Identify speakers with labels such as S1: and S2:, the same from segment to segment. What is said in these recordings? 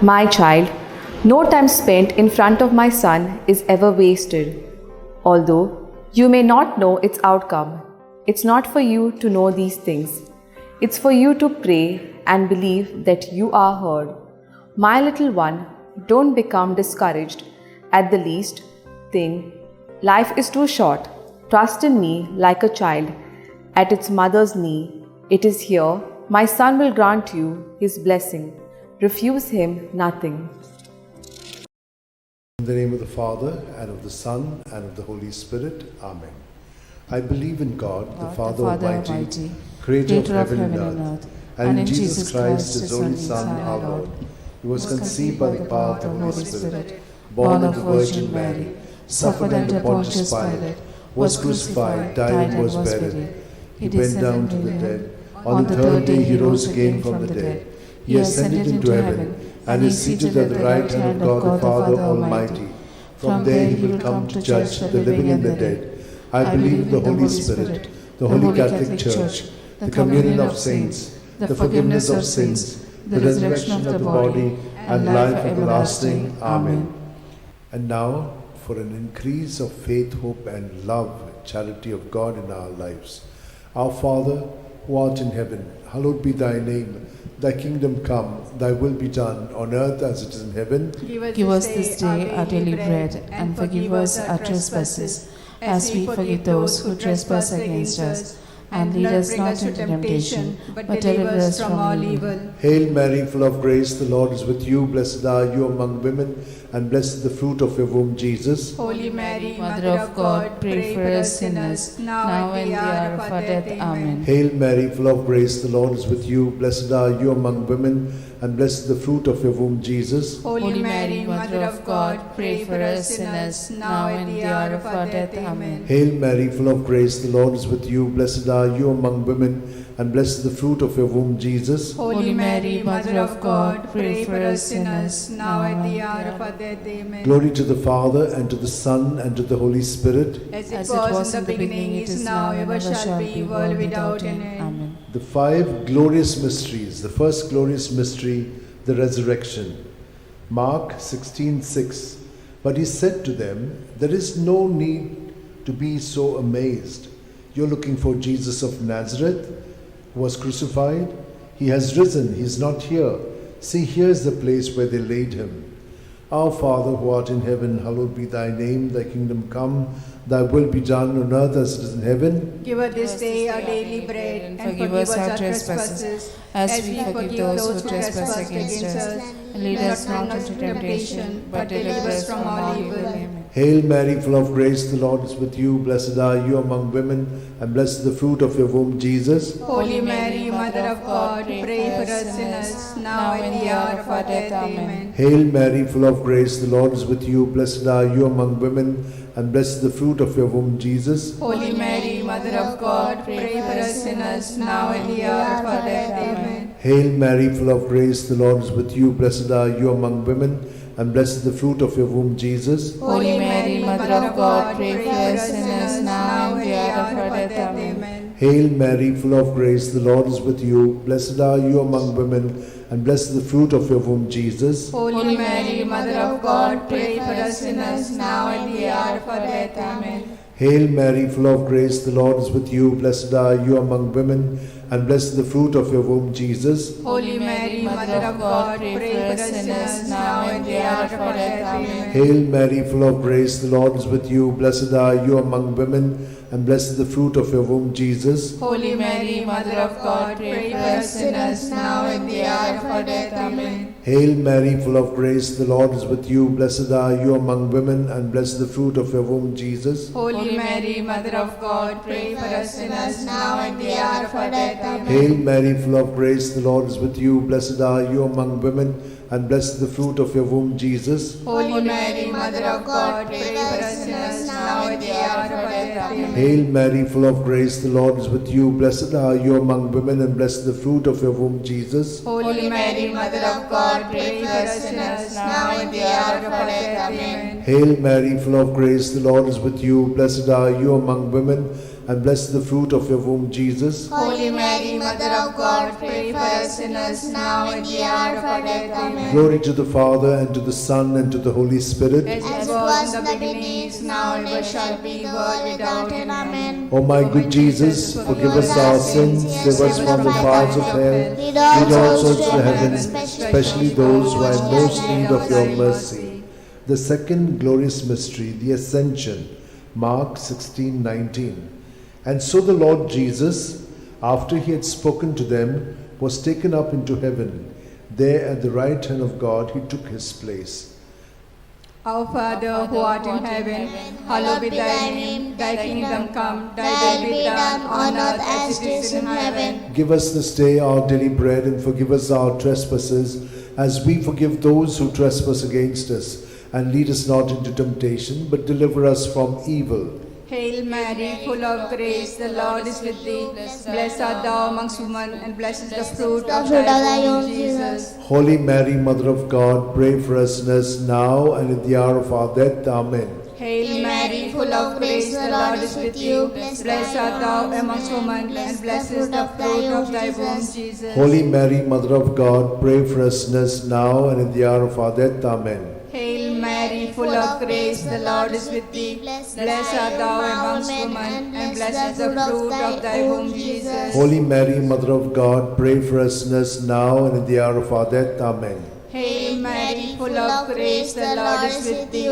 S1: My child, no time spent in front of my son is ever wasted. Although you may not know its outcome, it's not for you to know these things. It's for you to pray and believe that you are heard. My little one, don't become discouraged at the least thing. Life is too short. Trust in me like a child at its mother's knee. It is here. My son will grant you his blessing. Refuse him nothing.
S2: In the name of the Father, and of the Son, and of the Holy Spirit. Amen. I believe in God, the Father Almighty, creator of heaven and earth, and in Jesus Christ, his only Son, our Lord, who was conceived by the power of the Holy Spirit, born of the Virgin Mary, suffered under Pontius Pilate, was crucified, died, and was buried. He went down to the dead. On the third day he rose again from the dead. He ascended into heaven, and is seated at the right hand of God the Father Almighty. From there he will come to judge the living and the dead. I believe in the Holy Spirit, the Holy Catholic Church, the communion of saints, the forgiveness of sins, the resurrection of the body, and life everlasting. Amen. And now, for an increase of faith, hope, and love, charity of God in our lives. Our Father, who art in heaven, hallowed be thy name. Thy kingdom come, thy will be done, on earth as it is in heaven.
S3: Give us this day our daily bread, and forgive us our trespasses, as we forgive those who trespass against us. And lead us not into temptation, but deliver us from all evil.
S2: Hail Mary, full of grace, the Lord is with you. Blessed are you among women, and blessed is the fruit of your womb, Jesus.
S3: Holy Mary, Mother of God, pray for us sinners, now and the hour of our death. Amen.
S2: Hail Mary, full of grace, the Lord is with you. Blessed are you among women, and blessed is the fruit of your womb, Jesus.
S3: Holy Mary, Mother of God, pray for us sinners, now and the hour of our death. Amen.
S2: Hail Mary, full of grace, the Lord is with you. Blessed are you among women, and blessed is the fruit of your womb, Jesus.
S3: Holy Mary, Mother of God, pray for us sinners, now and the hour of our death. Amen.
S2: Glory to the Father, and to the Son, and to the Holy Spirit.
S3: As it was in the beginning, it is now, ever shall be, world without end. Amen.
S2: The five glorious mysteries. The first glorious mystery, the resurrection. Mark 16:6. But he said to them, there is no need to be so amazed. You're looking for Jesus of Nazareth, who was crucified. He has risen. He is not here. See, here's the place where they laid him. Our Father, who art in heaven, hallowed be thy name. Thy kingdom come. Thy will be done on earth as it is in heaven.
S3: Give us this day our daily bread, and forgive us our trespasses, as we forgive those who trespass against us. And lead us not into temptation, but deliver us from all evil. Amen.
S2: Hail Mary, full of grace, the Lord is with you. Blessed are you among women, and blessed is the fruit of your womb, Jesus.
S3: Holy Mary, Mother of God, pray for us sinners, now and the hour of our death. Amen.
S2: Hail Mary, full of grace, the Lord is with you. Blessed are you among women, and blessed is the fruit of your womb, Jesus.
S3: Holy Mary, Mother of God, pray for us sinners, now and the hour of our death. Amen.
S2: Hail Mary, full of grace, the Lord is with you. Blessed are you among women, and blessed is the fruit of your womb, Jesus.
S3: Holy Mary, Mother of God, pray for us sinners, now and the hour of our death. Amen.
S2: Hail Mary, full of grace, the Lord is with you. Blessed are you among women, and blessed is the fruit of your womb, Jesus.
S3: Holy Mary, Mother of God, pray for us sinners, now and the hour of our death. Amen.
S2: Hail Mary, full of grace, the Lord is with you. Blessed are you among women, and blessed is the fruit of your womb, Jesus.
S3: Holy Mary, Mother of God, pray for us sinners, now and the hour of our death. Amen.
S2: Hail Mary, full of grace, the Lord is with you. Blessed are you among women, and blessed is the fruit of your womb, Jesus.
S3: Holy Mary, Mother of God, pray for us sinners, now and the hour of our death. Amen.
S2: Hail Mary, full of grace, the Lord is with you. Blessed are you among women, and blessed is the fruit of your womb, Jesus.
S3: Holy Mary, Mother of God, pray for us sinners, now and the hour of our death. Amen.
S2: Hail Mary, full of grace, the Lord is with you. Blessed are you among women, and blessed is the fruit of your womb, Jesus.
S3: Holy Mary, Mother of God, pray for us sinners, now and the hour of our death. Amen.
S2: Hail Mary, full of grace, the Lord is with you. Blessed are you among women, and blessed is the fruit of your womb, Jesus.
S3: Holy Mary, Mother of God, pray for us sinners, now and the hour of our death. Amen.
S2: Hail Mary, full of grace, the Lord is with you. Blessed are you among women, and blessed the fruit of your womb, Jesus.
S4: Holy Mary, Mother of God, pray for us sinners, now and at the hour of our death. Amen.
S2: Glory to the Father, and to the Son, and to the Holy Spirit.
S4: As it was in the beginning, is now, and ever shall be, world without end. Amen.
S2: O my good Jesus, forgive us our sins, save us from the fires of hell, lead all souls to heaven, especially those who are in most need of your mercy. The second glorious mystery, the Ascension, Mark 16:19. And so the Lord Jesus, after he had spoken to them, was taken up into heaven. There at the right hand of God he took his place.
S4: Our Father, who art in heaven, hallowed be thy name. Thy kingdom come, thy will be done on earth as it is in heaven.
S2: Give us this day our daily bread, and forgive us our trespasses, as we forgive those who trespass against us. And lead us not into temptation, but deliver us from evil.
S4: Hail Mary, full of grace, the Lord is with thee. Blessed art thou amongst women, and blessed is the fruit of thy womb, Jesus.
S2: Holy Mary, Mother of God, pray for us sinners now and at the hour of our death. Amen.
S4: Hail Mary, full of grace, the Lord is with you. Blessed art thou amongst women, and blessed is the fruit of thy womb, Jesus.
S2: Holy Mary, Mother of God, pray for us sinners now and at the hour of our death. Amen.
S4: Hail Mary, full of grace, the Lord is with thee. Blessed art thou amongst women, and blessed is the fruit of thy womb, Jesus.
S2: Holy Mary, Mother of God, pray for us sinners now and at the hour of our death. Amen.
S4: Hail Mary, full of grace, the Lord is with thee.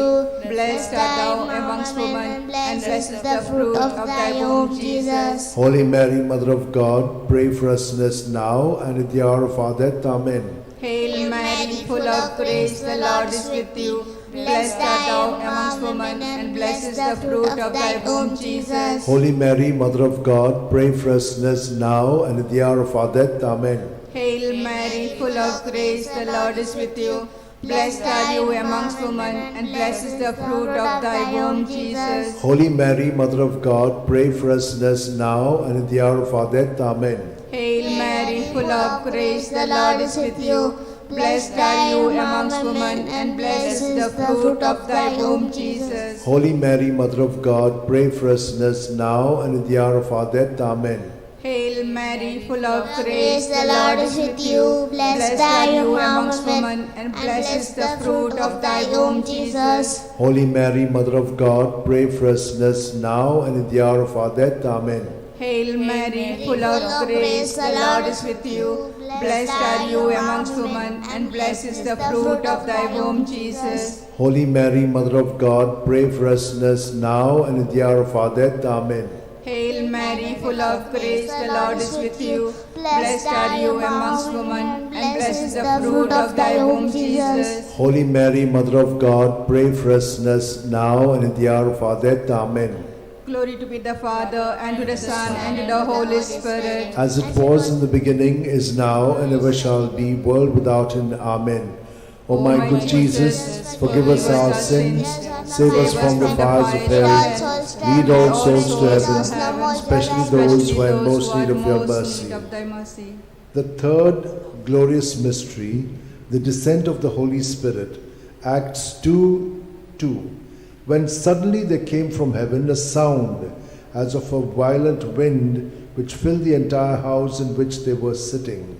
S4: Blessed art thou amongst women, and blessed is the fruit of thy womb, Jesus.
S2: Holy Mary, Mother of God, pray for us sinners now and at the hour of our death. Amen.
S4: Hail Mary, full of grace, the Lord is with you. Blessed art thou amongst women, and blessed is the fruit of thy womb, Jesus.
S2: Holy Mary, Mother of God, pray for us sinners now and at the hour of our death. Amen.
S4: Hail Mary, full of grace, the Lord is with you. Blessed are you amongst women, and blessed is the fruit of thy womb, Jesus.
S2: Holy Mary, Mother of God, pray for us sinners now and at the hour of our death. Amen.
S4: Hail Mary, full of grace, the Lord is with you. Blessed are you amongst women, and blessed is the fruit of thy womb, Jesus.
S2: Holy Mary, Mother of God, pray for us sinners now and at the hour of our death. Amen.
S4: Hail Mary, full of grace, the Lord is with you. Blessed are you amongst women, and blessed is the fruit of thy womb, Jesus.
S2: Holy Mary, Mother of God, pray for us sinners now and at the hour of our death. Amen.
S4: Hail Mary, full of grace, the Lord is with you. Blessed are you amongst women, and blessed is the fruit of thy womb, Jesus.
S2: Holy Mary, Mother of God, pray for us sinners now and at the hour of our death. Amen.
S4: Hail Mary, full of grace, the Lord is with you. Blessed are you amongst women, and blessed is the fruit of thy womb, Jesus.
S2: Holy Mary, Mother of God, pray for us sinners now and at the hour of our death. Amen.
S4: Glory to be the Father, and to the Son, and to the Holy Spirit.
S2: As it was in the beginning, is now, and ever shall be, world without end. Amen. O my good Jesus, forgive us our sins, save us from the fires of hell, lead all souls to heaven, especially those who are in most need of your mercy. The third glorious mystery, the descent of the Holy Spirit, Acts 2:2. When suddenly there came from heaven a sound as of a violent wind, which filled the entire house in which they were sitting.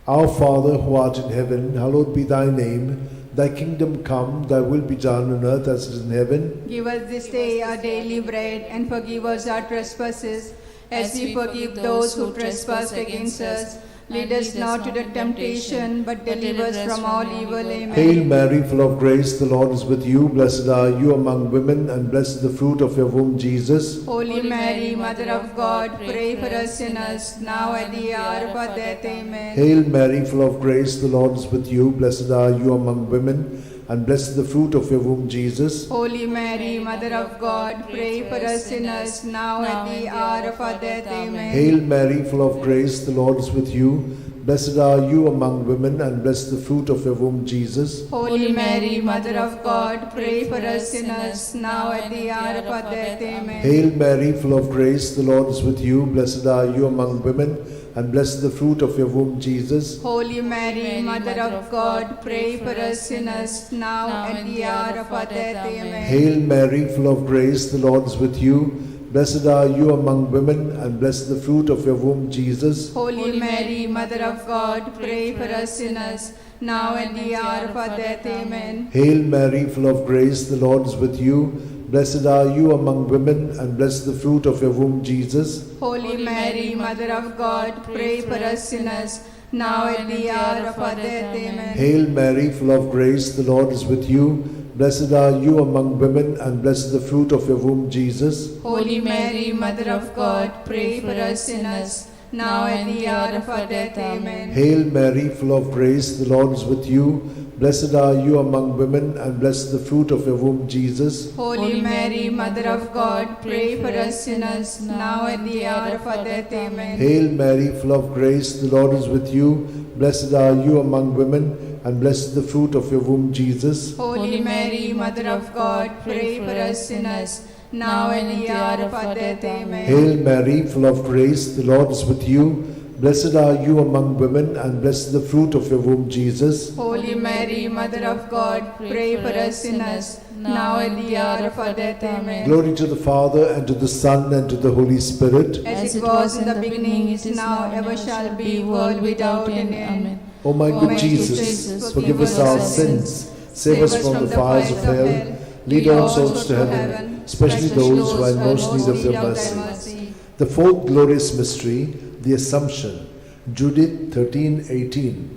S2: Our Father, who art in heaven, hallowed be thy name. Thy kingdom come, thy will be done on earth as it is in heaven.
S4: Give us this day our daily bread, and forgive us our trespasses, as we forgive those who trespass against us. Lead us not into temptation, but deliver us from all evil. Amen.
S2: Hail Mary, full of grace, the Lord is with you. Blessed are you among women, and blessed is the fruit of your womb, Jesus.
S4: Holy Mary, Mother of God, pray for us sinners, now at the hour of our death. Amen.
S2: Hail Mary, full of grace, the Lord is with you. Blessed are you among women, and blessed is the fruit of your womb, Jesus.
S4: Holy Mary, Mother of God, pray for us sinners, now at the hour of our death. Amen.
S2: Hail Mary, full of grace, the Lord is with you. Blessed are you among women, and blessed the fruit of your womb, Jesus.
S4: Holy Mary, Mother of God, pray for us sinners, now at the hour of our death. Amen.
S2: Hail Mary, full of grace, the Lord is with you. Blessed are you among women, and blessed the fruit of your womb, Jesus.
S4: Holy Mary, Mother of God, pray for us sinners, now at the hour of our death. Amen.
S2: Hail Mary, full of grace, the Lord is with you. Blessed are you among women, and blessed the fruit of your womb, Jesus.
S4: Holy Mary, Mother of God, pray for us sinners, now and the hour of our death. Amen.
S2: Hail Mary, full of grace, the Lord is with you. Blessed are you among women, and blessed the fruit of your womb, Jesus.
S4: Holy Mary, Mother of God, pray for us sinners, now and the hour of our death. Amen.
S2: Hail Mary, full of grace, the Lord is with you. Blessed are you among women, and blessed the fruit of your womb, Jesus.
S4: Holy Mary, Mother of God, pray for us sinners, now and the hour of our death. Amen.
S2: Hail Mary, full of grace, the Lord is with you. Blessed are you among women, and blessed the fruit of your womb, Jesus.
S4: Holy Mary, Mother of God, pray for us sinners, now and the hour of our death. Amen.
S2: Hail Mary, full of grace, the Lord is with you. Blessed are you among women, and blessed the fruit of your womb, Jesus.
S4: Holy Mary, Mother of God, pray for us sinners, now and the hour of our death. Amen.
S2: Hail Mary, full of grace, the Lord is with you. Blessed are you among women, and blessed the fruit of your womb, Jesus.
S4: Holy Mary, Mother of God, pray for us sinners, now and the hour of our death. Amen.
S2: Glory to the Father, and to the Son, and to the Holy Spirit.
S4: As it was in the beginning, is now, ever shall be, world without end. Amen.
S2: O my good Jesus, forgive us our sins, save us from the fires of hell, lead all souls to heaven, especially those who are in most need of your mercy. The fourth glorious mystery, the Assumption. Judith 13:18.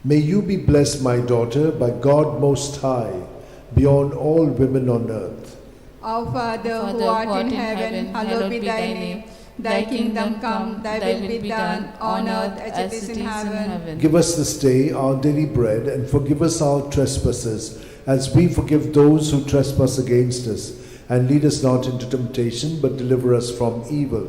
S2: May you be blessed, my daughter, by God Most High, beyond all women on earth.
S4: Our Father, who art in heaven, hallowed be thy name. Thy kingdom come, thy will be done, on earth as it is in heaven.
S2: Give us this day our daily bread, and forgive us our trespasses, as we forgive those who trespass against us. And lead us not into temptation, but deliver us from evil.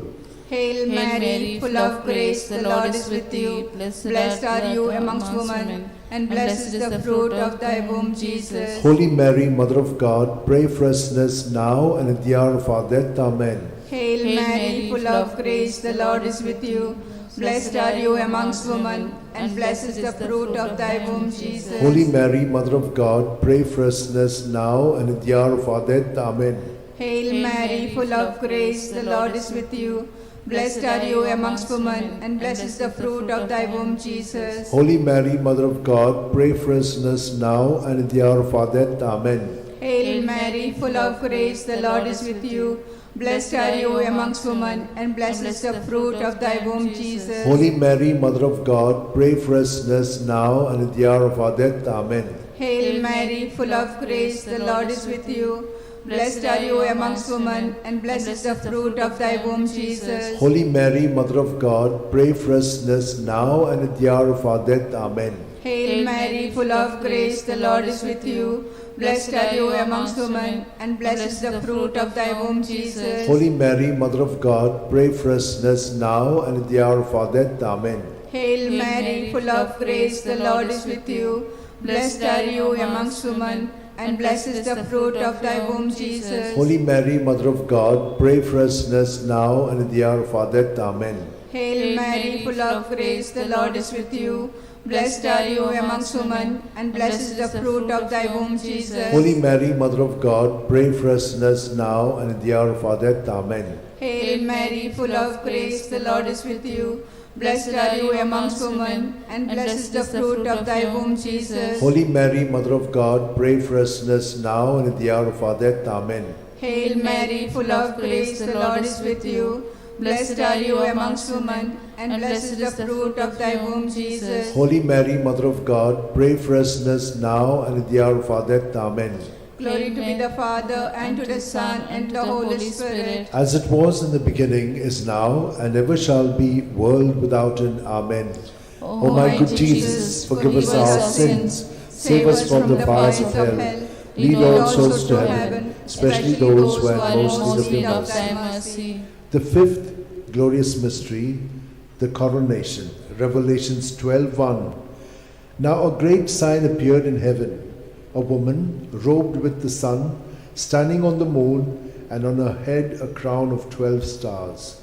S4: Hail Mary, full of grace, the Lord is with you. Blessed are you amongst women, and blessed is the fruit of thy womb, Jesus.
S2: Holy Mary, Mother of God, pray for us sinners now and at the hour of our death. Amen.
S4: Hail Mary, full of grace, the Lord is with you. Blessed are you amongst women, and blessed is the fruit of thy womb, Jesus.
S2: Holy Mary, Mother of God, pray for us sinners now and at the hour of our death. Amen.
S4: Hail Mary, full of grace, the Lord is with you. Blessed are you amongst women, and blessed is the fruit of thy womb, Jesus.
S2: Holy Mary, Mother of God, pray for us sinners now and at the hour of our death. Amen.
S4: Hail Mary, full of grace, the Lord is with you. Blessed are you amongst women, and blessed is the fruit of thy womb, Jesus.
S2: Holy Mary, Mother of God, pray for us sinners now and at the hour of our death. Amen.
S4: Hail Mary, full of grace, the Lord is with you. Blessed are you amongst women, and blessed is the fruit of thy womb, Jesus.
S2: Holy Mary, Mother of God, pray for us sinners now and at the hour of our death. Amen.
S4: Hail Mary, full of grace, the Lord is with you. Blessed are you amongst women, and blessed is the fruit of thy womb, Jesus.
S2: Holy Mary, Mother of God, pray for us sinners now and at the hour of our death. Amen.
S4: Hail Mary, full of grace, the Lord is with you. Blessed are you amongst women, and blessed is the fruit of thy womb, Jesus.
S2: Holy Mary, Mother of God, pray for us sinners now and at the hour of our death. Amen.
S4: Hail Mary, full of grace, the Lord is with you. Blessed are you amongst women, and blessed is the fruit of thy womb, Jesus.
S2: Holy Mary, Mother of God, pray for us sinners now and at the hour of our death. Amen.
S4: Hail Mary, full of grace, the Lord is with you. Blessed are you amongst women, and blessed is the fruit of thy womb, Jesus.
S2: Holy Mary, Mother of God, pray for us sinners now and at the hour of our death. Amen.
S4: Hail Mary, full of grace, the Lord is with you. Blessed are you amongst women, and blessed is the fruit of thy womb, Jesus.
S2: Holy Mary, Mother of God, pray for us sinners now and at the hour of our death. Amen.
S4: Glory to be the Father, and to the Son, and to the Holy Spirit.
S2: As it was in the beginning, is now, and ever shall be, world without end. Amen. O my good Jesus, forgive us our sins, save us from the fires of hell, lead all souls to heaven, especially those who are in most need of your mercy. The fifth glorious mystery, the coronation. Revelations 12:1. Now a great sign appeared in heaven, a woman robed with the sun, standing on the moon, and on her head a crown of 12 stars.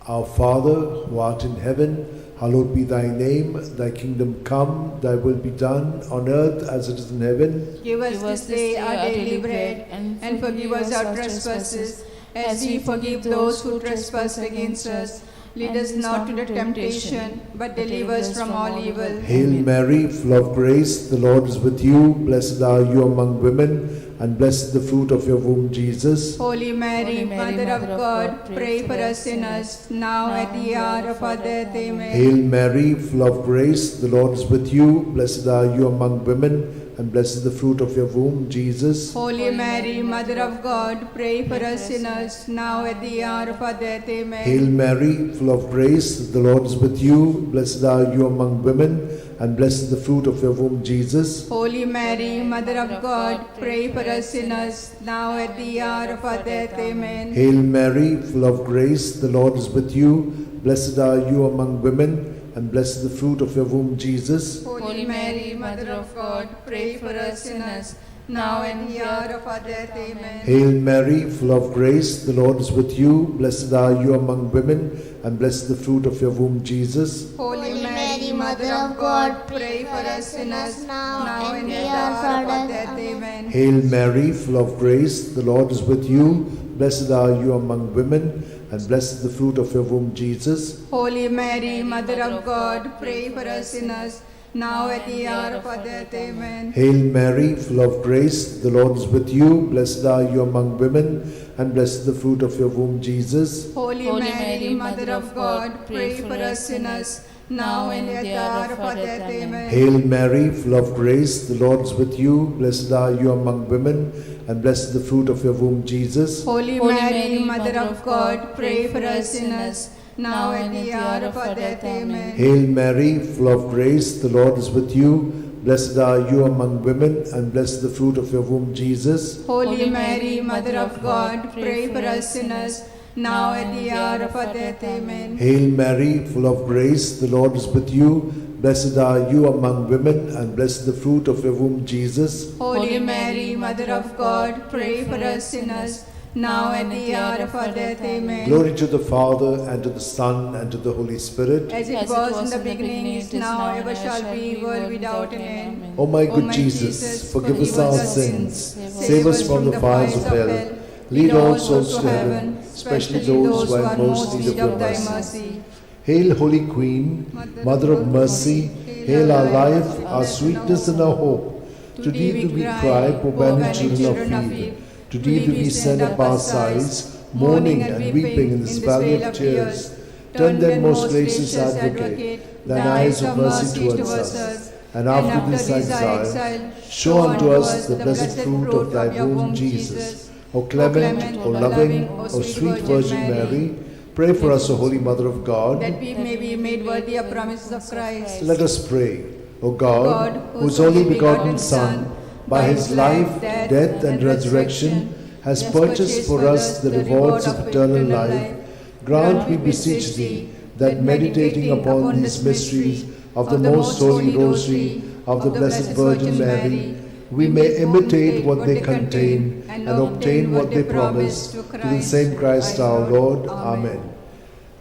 S2: Our Father, who art in heaven, hallowed be thy name. Thy kingdom come, thy will be done, on earth as it is in heaven.
S4: Give us this day our daily bread, and forgive us our trespasses, as we forgive those who trespass against us. Lead us not into temptation, but deliver us from all evil.
S2: Hail Mary, full of grace, the Lord is with you. Blessed are you among women, and blessed is the fruit of your womb, Jesus.
S4: Holy Mary, Mother of God, pray for us sinners, now at the hour of our death. Amen.
S2: Hail Mary, full of grace, the Lord is with you. Blessed are you among women, and blessed is the fruit of your womb, Jesus.
S4: Holy Mary, Mother of God, pray for us sinners, now at the hour of our death. Amen.
S2: Hail Mary, full of grace, the Lord is with you. Blessed are you among women, and blessed is the fruit of your womb, Jesus.
S4: Holy Mary, Mother of God, pray for us sinners, now at the hour of our death. Amen.
S2: Hail Mary, full of grace, the Lord is with you. Blessed are you among women, and blessed is the fruit of your womb, Jesus.
S4: Holy Mary, Mother of God, pray for us sinners, now and the hour of our death. Amen.
S2: Hail Mary, full of grace, the Lord is with you. Blessed are you among women, and blessed is the fruit of your womb, Jesus.
S4: Holy Mary, Mother of God, pray for us sinners, now and at the hour of our death. Amen.
S2: Hail Mary, full of grace, the Lord is with you. Blessed are you among women, and blessed is the fruit of your womb, Jesus.
S4: Holy Mary, Mother of God, pray for us sinners, now at the hour of our death. Amen.
S2: Hail Mary, full of grace, the Lord is with you. Blessed are you among women, and blessed is the fruit of your womb, Jesus.
S4: Holy Mary, Mother of God, pray for us sinners, now and at the hour of our death. Amen.
S2: Hail Mary, full of grace, the Lord is with you. Blessed are you among women, and blessed is the fruit of your womb, Jesus.
S4: Holy Mary, Mother of God, pray for us sinners, now and at the hour of our death. Amen.
S2: Hail Mary, full of grace, the Lord is with you. Blessed are you among women, and blessed is the fruit of your womb, Jesus.
S4: Holy Mary, Mother of God, pray for us sinners, now at the hour of our death. Amen.
S2: Hail Mary, full of grace, the Lord is with you. Blessed are you among women, and blessed is the fruit of your womb, Jesus.
S4: Holy Mary, Mother of God, pray for us sinners, now at the hour of our death. Amen.
S2: Glory to the Father, and to the Son, and to the Holy Spirit.
S4: As it was in the beginning, is now, ever shall be, world without an end.
S2: O my good Jesus, forgive us our sins, save us from the fires of hell, lead all souls to heaven, especially those who are most in need of thy mercy. Hail, Holy Queen, Mother of Mercy, hail our life, our sweetness, and our hope. To thee do we cry, poor banished children of Eve. To thee do we send up our sighs, mourning and weeping in this valley of tears. Turn then, most gracious Advocate, thine eyes of mercy towards us, and after this exile, show unto us the blessed fruit of thy womb, Jesus. O clement, O loving, O sweet Virgin Mary, pray for us, O Holy Mother of God,
S4: that we may be made worthy of promises of Christ.
S2: Let us pray. O God, whose only begotten Son, by his life, death, and resurrection, has purchased for us the rewards of eternal life, grant, we beseech thee, that meditating upon these mysteries of the most holy Rosary of the Blessed Virgin Mary, we may imitate what they contain and obtain what they promise, through the same Christ our Lord. Amen.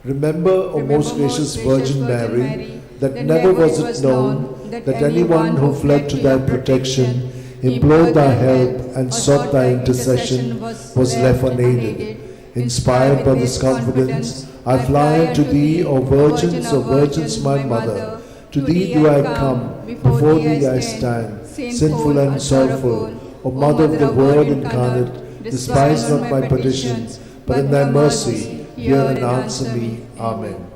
S2: Remember, O most gracious Virgin Mary, that never was it known that anyone who fled to thy protection, implored thy help, and sought thy intercession was left unaided. Inspired by this confidence, I fly unto thee, O Virgins, O Virgins, my Mother. To thee do I come, before thee I stand, sinful and sorrowful. O Mother of the Word incarnate, despise not my petitions, but in thy mercy hear and answer me. Amen.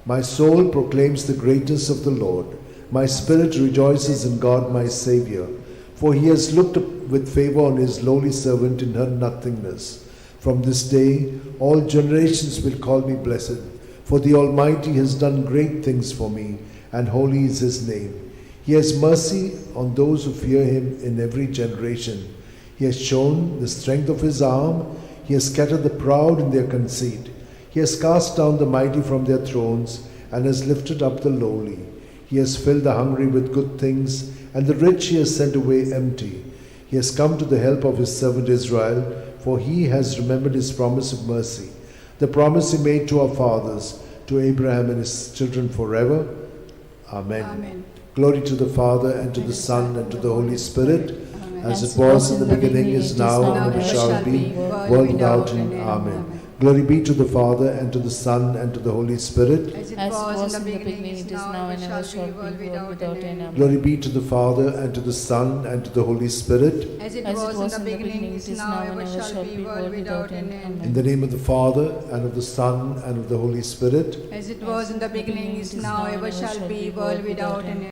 S2: My soul proclaims the greatness of the Lord. My spirit rejoices in God my Saviour, for he has looked up with favour on his lowly servant in her nothingness. From this day all generations will call me blessed, for the Almighty has done great things for me, and holy is his name. He has mercy on those who fear him in every generation. He has shown the strength of his arm. He has scattered the proud in their conceit. He has cast down the mighty from their thrones, and has lifted up the lowly. He has filled the hungry with good things, and the rich he has sent away empty. He has come to the help of his servant Israel, for he has remembered his promise of mercy, the promise he made to our fathers, to Abraham and his children forever. Amen.
S4: Amen.
S2: Glory to the Father, and to the Son, and to the Holy Spirit, as it was in the beginning, is now, and ever shall be, world without end. Amen. Glory be to the Father, and to the Son, and to the Holy Spirit.
S3: As it was in the beginning, it is now, and ever shall be, world without end. Amen.
S2: Glory be to the Father, and to the Son, and to the Holy Spirit.
S4: As it was in the beginning, it is now, and ever shall be, world without end.
S2: In the name of the Father, and of the Son, and of the Holy Spirit.
S4: As it was in the beginning, is now, ever shall be, world without end.